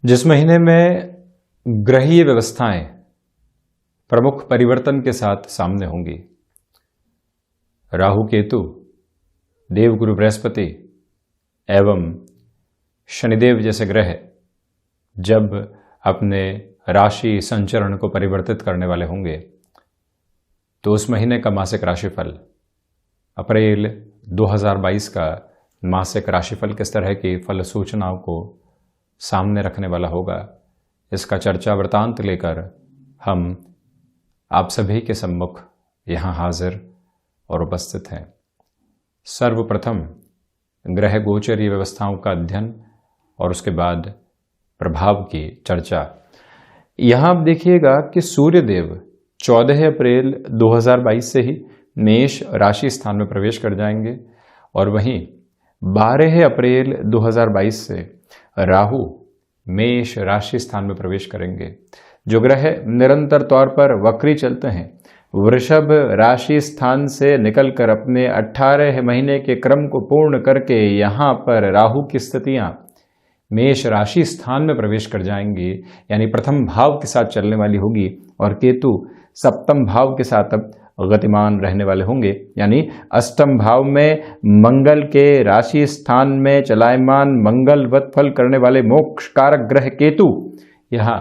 जिस महीने में ग्रहीय व्यवस्थाएं प्रमुख परिवर्तन के साथ सामने होंगी, राहु केतु, देवगुरु बृहस्पति एवं शनिदेव जैसे ग्रह जब अपने राशि संचरण को परिवर्तित करने वाले होंगे, तो उस महीने का मासिक राशिफल, अप्रैल 2022 का मासिक राशिफल किस तरह की फल सूचनाओं को सामने रखने वाला होगा, इसका चर्चा वृतांत लेकर हम आप सभी के सम्मुख यहाँ हाजिर और उपस्थित हैं। सर्वप्रथम ग्रह गोचरीय व्यवस्थाओं का अध्ययन और उसके बाद प्रभाव की चर्चा। यहाँ आप देखिएगा कि सूर्यदेव 14 अप्रैल 2022 से ही मेष राशि स्थान में प्रवेश कर जाएंगे और वहीं 12 अप्रैल 2022 से राहु मेष राशि स्थान में प्रवेश करेंगे। जो ग्रह निरंतर तौर पर वक्री चलते हैं, वृषभ राशि स्थान से निकलकर अपने 18 महीने के क्रम को पूर्ण करके यहाँ पर राहु की स्थितियाँ मेष राशि स्थान में प्रवेश कर जाएंगी, यानी प्रथम भाव के साथ चलने वाली होगी, और केतु सप्तम भाव के साथ अब गतिमान रहने वाले होंगे, यानी अष्टम भाव में मंगल के राशि स्थान में चलायमान मंगलवत फल करने वाले मोक्ष कारक ग्रह केतु यहाँ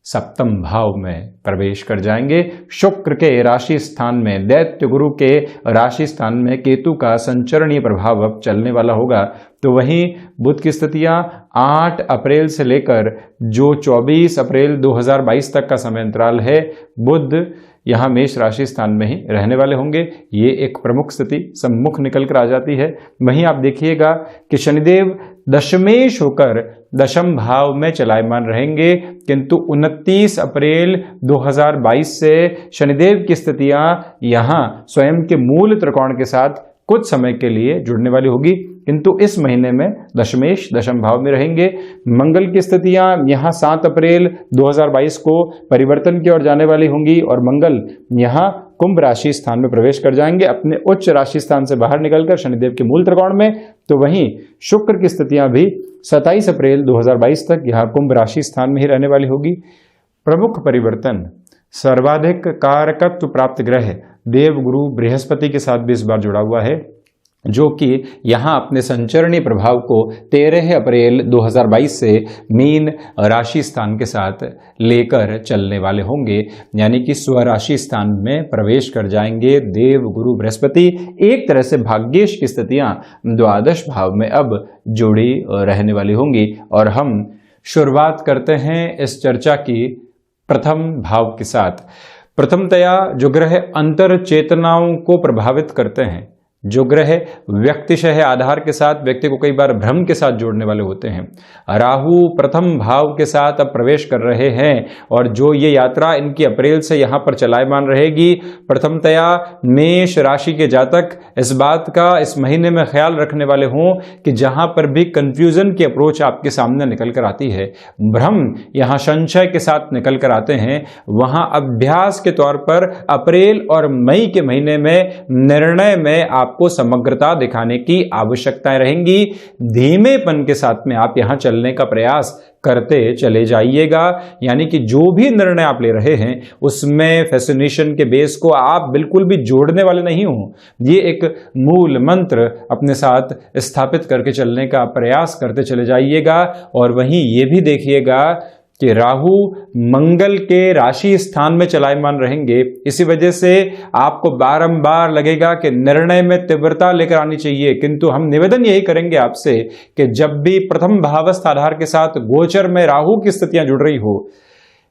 सप्तम भाव में प्रवेश कर जाएंगे। शुक्र के राशि स्थान में, दैत्य गुरु के राशि स्थान में केतु का संचरणीय प्रभाव अब चलने वाला होगा। तो वहीं बुध की स्थितियां 8 अप्रैल से लेकर जो 24 अप्रैल 2022 तक का समय अंतराल है, बुध यहाँ मेष राशि स्थान में ही रहने वाले होंगे। ये एक प्रमुख स्थिति सम्मुख निकल कर आ जाती है। वहीं आप देखिएगा कि शनिदेव दशमेश होकर दशम भाव में चलायमान रहेंगे, किंतु 29 अप्रैल 2022 से शनिदेव की स्थितियां यहाँ स्वयं के मूल त्रिकोण के साथ कुछ समय के लिए जुड़ने वाली होगी, किंतु इस महीने में दशमेश दशम भाव में रहेंगे। मंगल की स्थितियां यहाँ 7 अप्रैल 2022 को परिवर्तन की ओर जाने वाली होंगी और मंगल यहाँ कुंभ राशि स्थान में प्रवेश कर जाएंगे, अपने उच्च राशि स्थान से बाहर निकलकर शनिदेव के मूल त्रिकोण में। तो वहीं शुक्र की स्थितियां भी 27 अप्रैल 2022 तक यहाँ कुंभ राशि स्थान में ही रहने वाली होगी। प्रमुख परिवर्तन सर्वाधिक कारकत्व प्राप्त ग्रह देवगुरु बृहस्पति के साथ भी इस बार जुड़ा हुआ है, जो कि यहाँ अपने संचरणीय प्रभाव को 13 अप्रैल 2022 से मीन राशि स्थान के साथ लेकर चलने वाले होंगे, यानी कि स्वराशि स्थान में प्रवेश कर जाएंगे देव गुरु बृहस्पति। एक तरह से भाग्येश की स्थितियां द्वादश भाव में अब जुड़ी रहने वाली होंगी। और हम शुरुआत करते हैं इस चर्चा की प्रथम भाव के साथ। प्रथमतया जो ग्रह अंतर चेतनाओं को प्रभावित करते हैं, जो ग्रह व्यक्तिशः आधार के साथ व्यक्ति को कई बार भ्रम के साथ जोड़ने वाले होते हैं, राहु प्रथम भाव के साथ अब प्रवेश कर रहे हैं और जो ये यात्रा इनकी अप्रैल से यहाँ पर चलायमान रहेगी। प्रथमतया मेष राशि के जातक इस बात का इस महीने में ख्याल रखने वाले हों कि जहाँ पर भी कंफ्यूजन की अप्रोच आपके सामने निकल कर आती है, भ्रम यहाँ संशय के साथ निकल कर आते हैं, वहाँ अभ्यास के तौर पर अप्रैल और मई के महीने में निर्णय में आपको समग्रता दिखाने की आवश्यकताएं रहेंगी। धीमेपन के साथ में आप यहां चलने का प्रयास करते चले जाइएगा, यानी कि जो भी निर्णय आप ले रहे हैं उसमें फैसिनेशन के बेस को आप बिल्कुल भी जोड़ने वाले नहीं हो। ये एक मूल मंत्र अपने साथ स्थापित करके चलने का प्रयास करते चले जाइएगा। और वहीं ये भी देखिएगा कि राहु मंगल के राशि स्थान में चलायमान रहेंगे। इसी वजह से आपको बारंबार लगेगा कि निर्णय में तीव्रता लेकर आनी चाहिए, किंतु हम निवेदन यही करेंगे आपसे कि जब भी प्रथम भावस्थ आधार के साथ गोचर में राहु की स्थितियां जुड़ रही हो,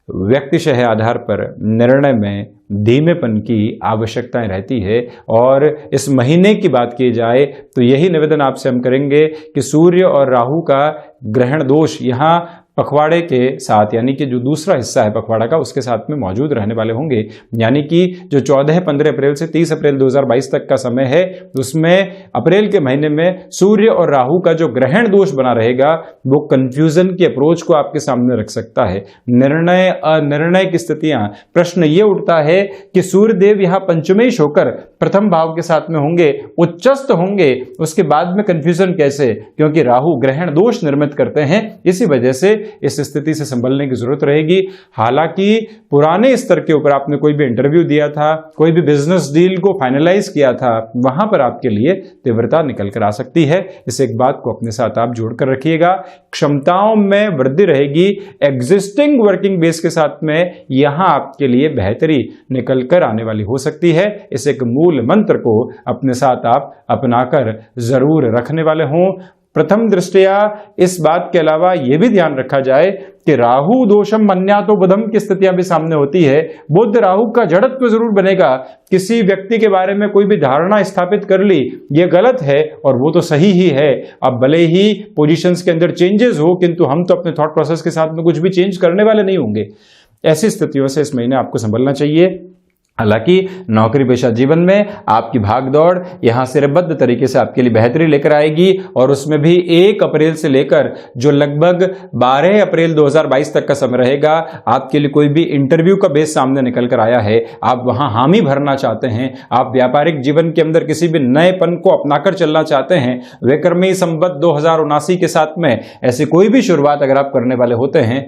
व्यक्तिशः आधार पर निर्णय में धीमेपन की आवश्यकताएं रहती है। और इस महीने की बात की जाए तो यही निवेदन आपसे हम करेंगे कि सूर्य और राहु का ग्रहण दोष यहाँ पखवाड़े के साथ, यानी कि जो दूसरा हिस्सा है पखवाड़ा का, उसके साथ में मौजूद रहने वाले होंगे। यानी कि जो 14-15 अप्रैल से 30 अप्रैल 2022 तक का समय है, उसमें अप्रैल के महीने में सूर्य और राहु का जो ग्रहण दोष बना रहेगा वो कंफ्यूजन की अप्रोच को आपके सामने रख सकता है। निर्णय अनिर्णय की स्थितियां, प्रश्न ये उठता है कि सूर्यदेव यहाँ पंचमेश होकर प्रथम भाव के साथ में होंगे, उच्चस्थ होंगे, उसके बाद में कंफ्यूजन कैसे? क्योंकि राहु ग्रहण दोष निर्मित करते हैं। इसी वजह से इस स्थिति से संभलने की जरूरत रहेगी। हालांकि पुराने स्तर के ऊपर आपने कोई भी इंटरव्यू दिया था, कोई भी बिजनेस डील को फाइनलाइज किया था, वहां पर आपके लिए तीव्रता निकल कर आ सकती है। इस एक बात को अपने साथ आप जोड़कर रखिएगा। क्षमताओं में वृद्धि रहेगी। एग्जिस्टिंग वर्किंग बेस के साथ में यहां आपके लिए बेहतरी निकल कर आने वाली हो सकती है। इस एक मूल मंत्र को अपने साथ आप अपनाकर जरूर रखने वाले हों। प्रथम दृष्टया इस बात के अलावा यह भी ध्यान रखा जाए कि राहु दोषम मन्यातो बुधम की स्थितियां भी सामने होती है। बुध राहु का जड़त्व जरूर बनेगा। किसी व्यक्ति के बारे में कोई भी धारणा स्थापित कर ली, यह गलत है और वो तो सही ही है। अब भले ही पोजीशंस के अंदर चेंजेस हो, किंतु हम तो अपने थॉट प्रोसेस के साथ में कुछ भी चेंज करने वाले नहीं होंगे। ऐसी स्थितियों से इस महीने आपको संभलना चाहिए। हालांकि नौकरी पेशा जीवन में आपकी भागदौड़ यहां सिरबद्ध तरीके से आपके लिए बेहतरी लेकर आएगी और उसमें भी 1 अप्रैल से लेकर जो लगभग 12 अप्रैल 2022 तक का समय रहेगा, आपके लिए कोई भी इंटरव्यू का बेस सामने निकल कर आया है, आप वहां हामी भरना चाहते हैं, आप व्यापारिक जीवन के अंदर किसी भी नएपन को अपनाकर चलना चाहते हैं, विक्रमी संवत 2079 के साथ में ऐसी कोई भी शुरुआत अगर आप करने वाले होते हैं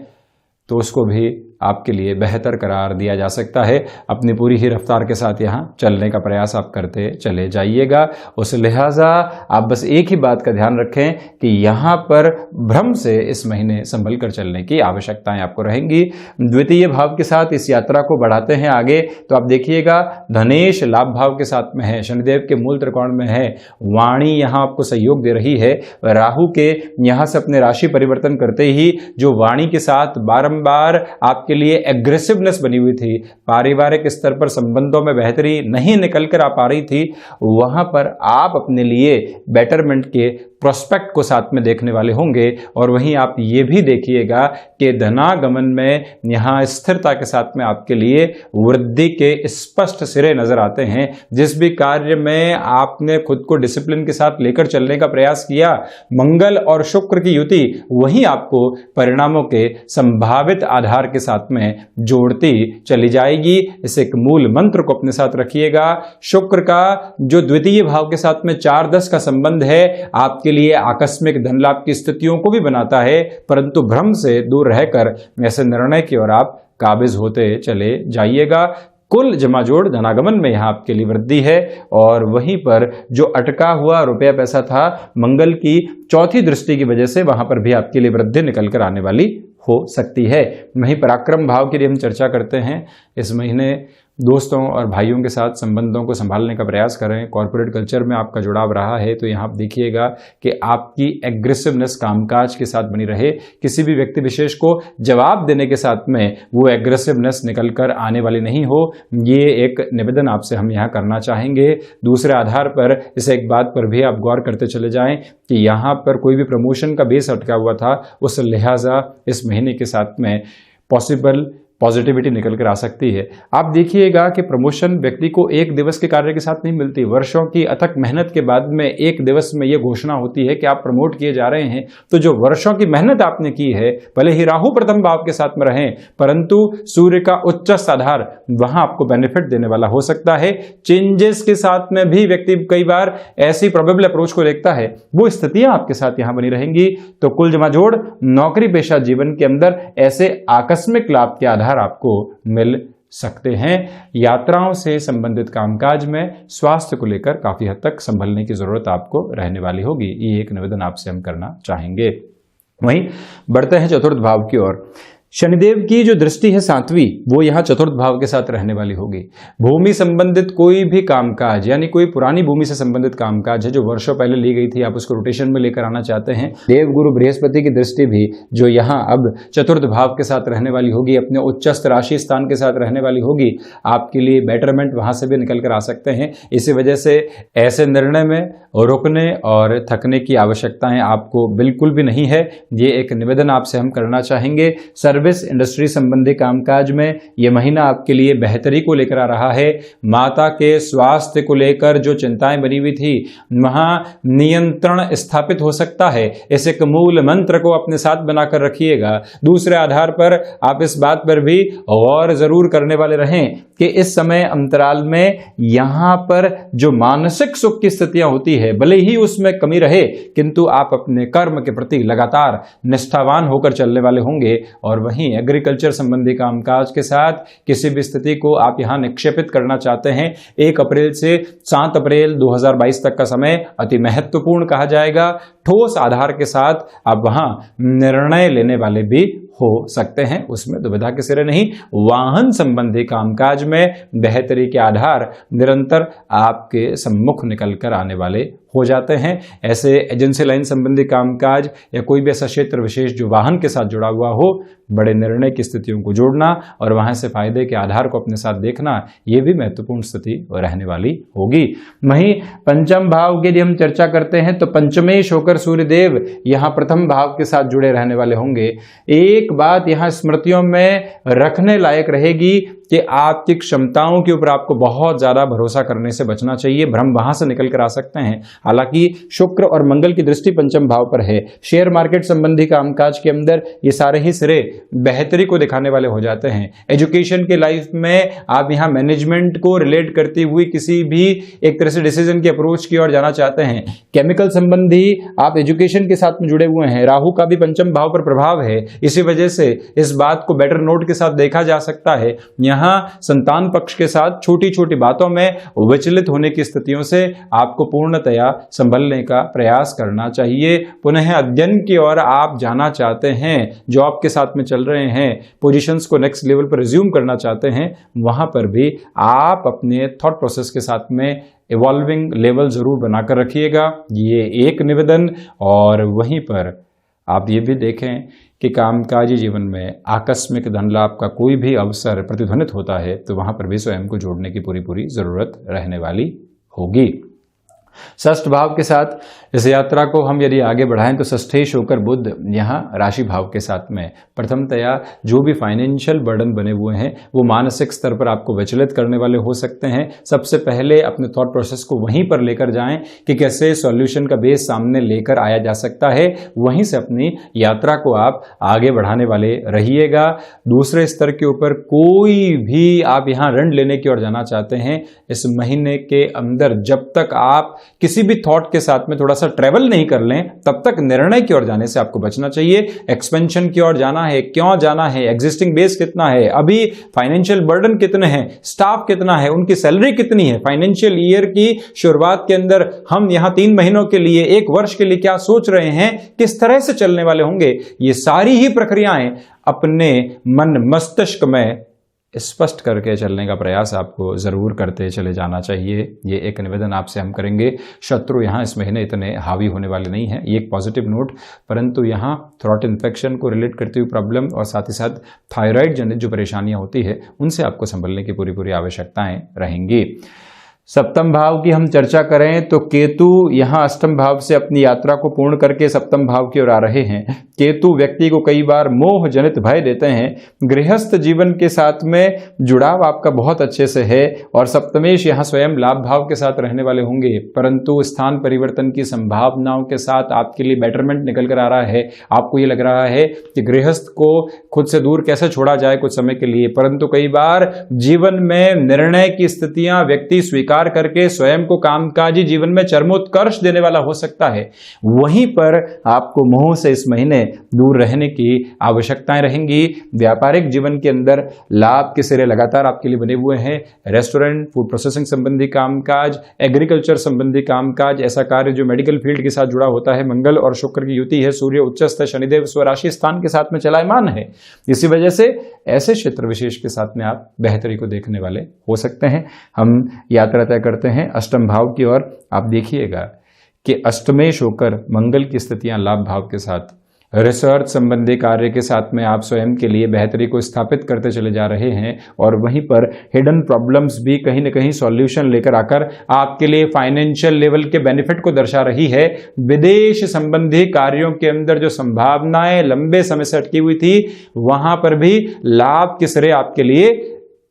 तो उसको भी आपके लिए बेहतर करार दिया जा सकता है। अपनी पूरी ही रफ्तार के साथ यहाँ चलने का प्रयास आप करते चले जाइएगा। उस लिहाजा आप बस एक ही बात का ध्यान रखें कि यहाँ पर भ्रम से इस महीने संभल कर चलने की आवश्यकताएं आपको रहेंगी। द्वितीय भाव के साथ इस यात्रा को बढ़ाते हैं आगे, तो आप देखिएगा धनेश लाभ भाव के साथ में है, शनिदेव के मूल त्रिकोण में है, वाणी यहाँ आपको सहयोग दे रही है। राहु के यहाँ से अपने राशि परिवर्तन करते ही जो वाणी के साथ बारंबार आपके लिए एग्रेसिवनेस बनी हुई थी, पारिवारिक स्तर पर संबंधों में बेहतरी नहीं निकल कर आ पा रही थी, वहां पर आप अपने लिए बेटरमेंट के प्रोस्पेक्ट को साथ में देखने वाले होंगे। और वहीं आप ये भी देखिएगा कि धनागमन में यहाँ स्थिरता के साथ में आपके लिए वृद्धि के स्पष्ट सिरे नजर आते हैं। जिस भी कार्य में आपने खुद को डिसिप्लिन के साथ लेकर चलने का प्रयास किया, मंगल और शुक्र की युति वहीं आपको परिणामों के संभावित आधार के साथ में जोड़ती चली जाएगी। इस एक मूल मंत्र को अपने साथ रखिएगा। शुक्र का जो द्वितीय भाव के साथ में 4-10 का संबंध है, आपके लिए आकस्मिक धन लाभ की स्थितियों को भी बनाता है, परंतु भ्रम से दूर रहकर ऐसे निर्णय की ओर आप काबिज होते चले जाइएगा। कुल जमाजोड़ धनागमन में यहाँ आपके लिए वृद्धि है और वहीं पर जो अटका हुआ रुपया पैसा था, मंगल की चौथी दृष्टि की वजह से वहां पर भी आपके लिए वृद्धि निकल कर आने वाली हो सकती है। वहीं पराक्रम भाव के लिए हम चर्चा करते हैं। इस महीने दोस्तों और भाइयों के साथ संबंधों को संभालने का प्रयास करें। कॉर्पोरेट कल्चर में आपका जुड़ाव रहा है तो यहाँ आप देखिएगा कि आपकी एग्रेसिवनेस कामकाज के साथ बनी रहे। किसी भी व्यक्ति विशेष को जवाब देने के साथ में वो एग्रेसिवनेस निकल कर आने वाली नहीं हो, ये एक निवेदन आपसे हम यहाँ करना चाहेंगे। दूसरे आधार पर इस एक बात पर भी आप गौर करते चले जाएं कि यहाँ पर कोई भी प्रमोशन का बेस अटका हुआ था, उस लिहाजा इस महीने के साथ में पॉसिबल पॉजिटिविटी निकल कर आ सकती है। आप देखिएगा कि प्रमोशन व्यक्ति को एक दिवस के कार्य के साथ नहीं मिलती। वर्षों की अथक मेहनत के बाद में एक दिवस में यह घोषणा होती है कि आप प्रमोट किए जा रहे हैं। तो जो वर्षों की मेहनत आपने की है, भले ही राहु प्रथम भाव के साथ में रहें, परंतु सूर्य का उच्चस्थ आधार वहां आपको बेनिफिट देने वाला हो सकता है। चेंजेस के साथ में भी व्यक्ति कई बार ऐसी प्रोबेबल अप्रोच को देखता है, वो स्थितियां आपके साथ यहां बनी रहेंगी। तो कुल जमाजोड़ नौकरी पेशा जीवन के अंदर ऐसे आकस्मिक लाभ के आधार आपको मिल सकते हैं। यात्राओं से संबंधित कामकाज में स्वास्थ्य को लेकर काफी हद तक संभलने की जरूरत आपको रहने वाली होगी। ये एक निवेदन आपसे हम करना चाहेंगे। वहीं बढ़ते हैं चतुर्थ भाव की ओर। शनिदेव की जो दृष्टि है 7वीं, वो यहाँ चतुर्थ भाव के साथ रहने वाली होगी। भूमि संबंधित कोई भी कामकाज, यानी कोई पुरानी भूमि से संबंधित कामकाज है जो वर्षों पहले ली गई थी, आप उसको रोटेशन में लेकर आना चाहते हैं। देव गुरु बृहस्पति की दृष्टि भी जो यहाँ अब चतुर्थ भाव के साथ रहने वाली होगी, अपने उच्चस्थ राशि स्थान के साथ रहने वाली होगी, आपके लिए बेटरमेंट वहां से भी निकल कर आ सकते हैं। इसी वजह से ऐसे निर्णय में रुकने और थकने की आवश्यकताएं आपको बिल्कुल भी नहीं है। ये एक निवेदन आपसे हम करना चाहेंगे। सर्विस सर्विस इंडस्ट्री संबंधी कामकाज में यह महीना आपके लिए बेहतरी को लेकर आ रहा है। माता के स्वास्थ्य को लेकर जो चिंताएं बनी हुई थी वहां नियंत्रण स्थापित हो सकता है। इस एक मूल मंत्र को अपने साथ बनाकर रखिएगा। दूसरे आधार पर आप इस बात पर भी गौर जरूर करने वाले रहें कि इस समय अंतराल में यहां पर जो मानसिक सुख की स्थितियां होती है भले ही उसमें कमी रहे, किंतु आप अपने कर्म के प्रति लगातार निष्ठावान होकर चलने वाले होंगे। और वहीं एग्रीकल्चर संबंधी कामकाज के साथ किसी भी स्थिति को आप यहां निक्षेपित करना चाहते हैं, 1 अप्रैल से 7 अप्रैल 2022 तक का समय अति महत्वपूर्ण कहा जाएगा। ठोस आधार के साथ आप वहां निर्णय लेने वाले भी हो सकते हैं, उसमें दुविधा के सिरे नहीं। वाहन संबंधी कामकाज में बेहतरी के आधार निरंतर आपके सम्मुख निकल कर आने वाले हो जाते हैं। ऐसे एजेंसी लाइन संबंधी कामकाज या कोई भी ऐसा क्षेत्र विशेष जो वाहन के साथ जुड़ा हुआ हो, बड़े निर्णय की स्थितियों को जोड़ना और वहां से फायदे के आधार को अपने साथ देखना, ये भी महत्वपूर्ण स्थिति रहने वाली होगी। वहीं पंचम भाव की यदि हम चर्चा करते हैं तो पंचमेश होकर सूर्यदेव यहां प्रथम भाव के साथ जुड़े रहने वाले होंगे। एक बात यहां स्मृतियों में रखने लायक रहेगी कि आपकी क्षमताओं के ऊपर आपको बहुत ज्यादा भरोसा करने से बचना चाहिए, भ्रम वहां से निकल कर आ सकते हैं। हालांकि शुक्र और मंगल की दृष्टि पंचम भाव पर है। शेयर मार्केट संबंधी कामकाज के अंदर ये सारे ही सिरे बेहतरी को दिखाने वाले हो जाते हैं। एजुकेशन के लाइफ में आप यहां मैनेजमेंट को रिलेट करती हुई किसी भी एक तरह से डिसीजन की अप्रोच की ओर जाना चाहते हैं। केमिकल संबंधी आप एजुकेशन के साथ में जुड़े हुए हैं, राहु का भी पंचम भाव पर प्रभाव है, इसी वजह से इस बात को बेटर नोट के साथ देखा जा सकता है। यहां संतान पक्ष के साथ छोटी छोटी बातों में विचलित होने की स्थितियों से आपको पूर्णतया संभलने का प्रयास करना चाहिए। पुनः अध्ययन की ओर आप जाना चाहते हैं, जॉब के साथ में चल रहे हैं, पोजीशंस को नेक्स्ट लेवल पर रिज्यूम करना चाहते हैं, वहां पर भी आप अपने थॉट प्रोसेस के साथ में इवॉल्विंग लेवल जरूर बनाकर रखिएगा, ये एक निवेदन। और वहीं पर आप ये भी देखें कि कामकाजी जीवन में आकस्मिक धन लाभ का कोई भी अवसर प्रतिध्वनित होता है तो वहां पर भी स्वयं को जोड़ने की पूरी जरूरत रहने वाली होगी। षष्ठ भाव के साथ इस यात्रा को हम यदि आगे बढ़ाएं तो षष्ठेश होकर बुध यहाँ राशि भाव के साथ में प्रथमतया जो भी फाइनेंशियल बर्डन बने हुए हैं वो मानसिक स्तर पर आपको विचलित करने वाले हो सकते हैं। सबसे पहले अपने थॉट प्रोसेस को वहीं पर लेकर जाएं कि कैसे सॉल्यूशन का बेस सामने लेकर आया जा सकता है, वहीं से अपनी यात्रा को आप आगे बढ़ाने वाले रहिएगा। दूसरे स्तर के ऊपर कोई भी आप यहाँ ऋण लेने की ओर जाना चाहते हैं, इस महीने के अंदर जब तक आप किसी भी थॉट के साथ में थोड़ा सा ट्रेवल नहीं कर लें तब तक निर्णय की ओर जाने से आपको बचना चाहिए। एक्सपेंशन की ओर जाना है, क्यों जाना है, एग्जिस्टिंग बेस कितना है, अभी फाइनेंशियल बर्डन कितने हैं, स्टाफ कितना है, उनकी सैलरी कितनी है, फाइनेंशियल ईयर की शुरुआत के अंदर हम यहां 3 महीनों के लिए, 1 वर्ष के लिए क्या सोच रहे हैं, किस तरह से चलने वाले होंगे, ये सारी ही प्रक्रियाएं अपने मन मस्तिष्क में स्पष्ट करके चलने का प्रयास आपको जरूर करते चले जाना चाहिए। ये एक निवेदन आपसे हम करेंगे। शत्रु यहाँ इस महीने इतने हावी होने वाले नहीं हैं, ये एक पॉजिटिव नोट, परंतु यहाँ थ्रॉट इन्फेक्शन को रिलेट करती हुई प्रॉब्लम और साथ ही साथ थायराइड जनित जो परेशानियां होती है उनसे आपको संभलने की पूरी आवश्यकताएं रहेंगी। सप्तम भाव की हम चर्चा करें तो केतु यहां अष्टम भाव से अपनी यात्रा को पूर्ण करके सप्तम भाव की ओर आ रहे हैं। केतु व्यक्ति को कई बार मोह जनित भय देते हैं। गृहस्थ जीवन के साथ में जुड़ाव आपका बहुत अच्छे से है और सप्तमेश यहां स्वयं लाभ भाव के साथ रहने वाले होंगे, परंतु स्थान परिवर्तन की संभावनाओं के साथ आपके लिए बेटरमेंट निकल कर आ रहा है। आपको ये लग रहा है कि गृहस्थ को खुद से दूर कैसे छोड़ा जाए कुछ समय के लिए, परंतु कई बार जीवन में निर्णय की स्थितियां व्यक्ति स्वीकार करके स्वयं को कामकाजी जीवन में चरमोत्कर्ष देने वाला हो सकता है। वहीं पर आपको मोह से इस महीने दूर रहने की आवश्यकताएं रहेंगी। व्यापारिक जीवन के अंदर लाभ के सिरे लगातार आपके लिए बने हुए हैं। रेस्टोरेंट, फूड प्रोसेसिंग संबंधी कामकाज, एग्रीकल्चर संबंधी कामकाज, ऐसा कार्य जो मेडिकल फील्ड के साथ जुड़ा होता है। मंगल और शुक्र की युति है, सूर्य उच्चस्थ है, शनिदेव स्वराशि स्थान के साथ में चलायमान है। इसी वजह से ऐसे क्षेत्र विशेष के साथ में आप बेहतरी को देखने वाले हो सकते हैं। हम यात्रा तय करते हैं अष्टम भाव की ओर। आप देखिएगा कि अष्टमेश होकर मंगल की स्थितियां लाभ भाव के साथ रिसर्च संबंधी कार्य के साथ में आप स्वयं के लिए बेहतरी को स्थापित करते चले जा रहे हैं और वहीं पर हिडन प्रॉब्लम्स भी कहीं ना कहीं सॉल्यूशन लेकर आकर आपके लिए फाइनेंशियल लेवल के बेनिफिट को दर्शा रही है। विदेश संबंधी कार्यों के अंदर जो संभावनाएं लंबे समय से अटकी हुई थी, वहां पर भी लाभ के सिरे आपके लिए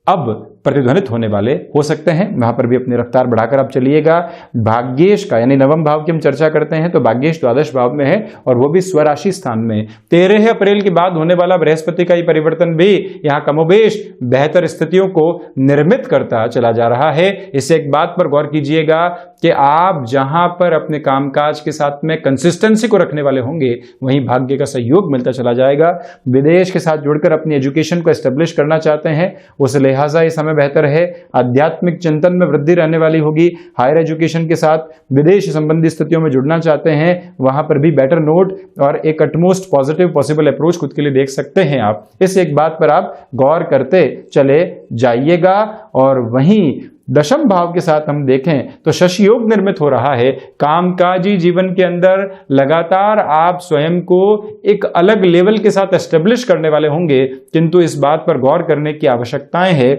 अब प्रतिध्वनित होने वाले हो सकते हैं। वहां पर भी अपनी रफ्तार बढ़ाकर आप चलिएगा। भाग्येश का यानी नवम भाव की हम चर्चा करते हैं तो भाग्येश द्वादश भाव में है और वो भी स्वराशि स्थान में। 13 अप्रैल के बाद होने वाला बृहस्पति का ये परिवर्तन भी यहाँ कमोबेश बेहतर स्थितियों को निर्मित करता चला जा रहा है। इससे एक बात पर गौर कीजिएगा कि आप जहां पर अपने कामकाज के साथ में कंसिस्टेंसी को रखने वाले होंगे वहीं भाग्य का सहयोग मिलता चला जाएगा। विदेश के साथ जुड़कर अपनी एजुकेशन को एस्टेब्लिश करना चाहते हैं, उस लिहाजा ये समय बेहतर है। आध्यात्मिक चिंतन में वृद्धि रहने वाली होगी। हायर एजुकेशन के साथ विदेश संबंधी स्थितियों में जुड़ना चाहते हैं, वहां पर भी बेटर नोट और एक अटमोस्ट पॉजिटिव पॉसिबल अप्रोच खुद के लिए देख सकते हैं आप। इस एक बात पर आप गौर करते चले जाइएगा। और वहीं दशम भाव के साथ हम देखें तो शशि योग निर्मित हो रहा है। कामकाजी जीवन के अंदर लगातार आप स्वयं को एक अलग लेवल के साथ एस्टेब्लिश करने वाले होंगे, किंतु इस बात पर गौर करने की आवश्यकताएं है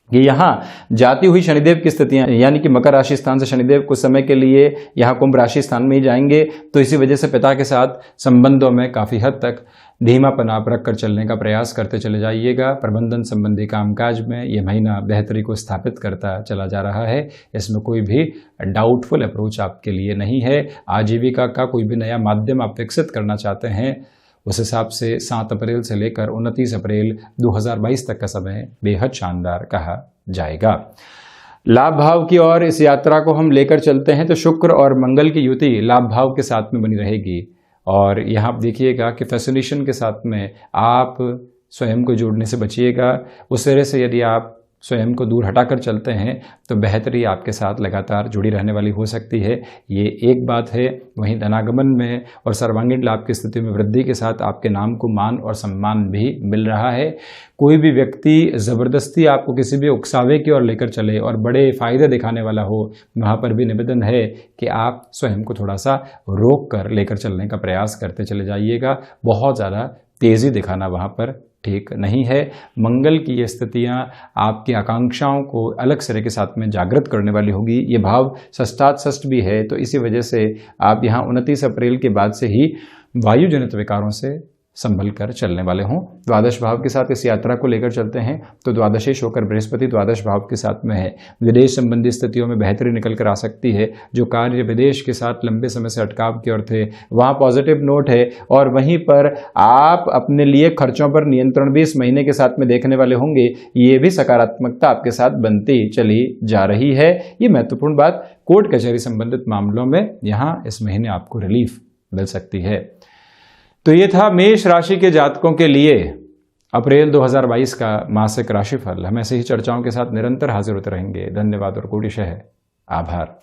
कि यहाँ जाती हुई शनिदेव की स्थितियां, यानी कि मकर राशि स्थान से शनिदेव कुछ समय के लिए यहाँ कुंभ राशि स्थान में ही जाएंगे, तो इसी वजह से पिता के साथ संबंधों में काफी हद तक धीमापन आप रखकर चलने का प्रयास करते चले जाइएगा। प्रबंधन संबंधी कामकाज में यह महीना बेहतरी को स्थापित करता चला जा रहा है। इसमें कोई भी डाउटफुल अप्रोच आपके लिए नहीं है। आजीविका का कोई भी नया माध्यम आप विकसित करना चाहते हैं, उस हिसाब से 7 अप्रैल से लेकर 29 अप्रैल 2022 तक का समय बेहद शानदार कहा जाएगा। लाभ भाव की ओर इस यात्रा को हम लेकर चलते हैं तो शुक्र और मंगल की युति लाभ भाव के साथ में बनी रहेगी। और यहाँ आप देखिएगा कि फैसिनेशन के साथ में आप स्वयं को जोड़ने से बचिएगा। उस तरह से यदि आप स्वयं को दूर हटाकर चलते हैं तो बेहतरी आपके साथ लगातार जुड़ी रहने वाली हो सकती है, ये एक बात है। वहीं धनागमन में और सर्वांगीण लाभ की स्थिति में वृद्धि के साथ आपके नाम को मान और सम्मान भी मिल रहा है। कोई भी व्यक्ति ज़बरदस्ती आपको किसी भी उकसावे की ओर लेकर चले और बड़े फ़ायदे दिखाने वाला हो, वहाँ पर भी निवेदन है कि आप स्वयं को थोड़ा सा रोक कर लेकर चलने का प्रयास करते चले जाइएगा। बहुत ज़्यादा तेज़ी दिखाना वहाँ पर ठीक नहीं है। मंगल की ये स्थितियाँ आपकी आकांक्षाओं को अलग सिरे के साथ में जागृत करने वाली होगी। ये भाव षष्ठात षष्ठ भी है, तो इसी वजह से आप यहाँ 29 अप्रैल के बाद से ही वायुजनित विकारों से संभल कर चलने वाले हों। द्वादश भाव के साथ इस यात्रा को लेकर चलते हैं तो द्वादशेश होकर बृहस्पति द्वादश भाव के साथ में है। विदेश संबंधी स्थितियों में बेहतरी निकल कर आ सकती है। जो कार्य विदेश के साथ लंबे समय से अटकाव की ओर थे, वहाँ पॉजिटिव नोट है। और वहीं पर आप अपने लिए खर्चों पर नियंत्रण भी इस महीने के साथ में देखने वाले होंगे। ये भी सकारात्मकता आपके साथ बनती चली जा रही है। ये महत्वपूर्ण बात, कोर्ट कचहरी संबंधित मामलों में यहाँ इस महीने आपको रिलीफ मिल सकती है। तो ये था मेष राशि के जातकों के लिए अप्रैल 2022 का मासिक राशिफल। हम ऐसे ही चर्चाओं के साथ निरंतर हाजिर होते रहेंगे। धन्यवाद और कोटिशः आभार।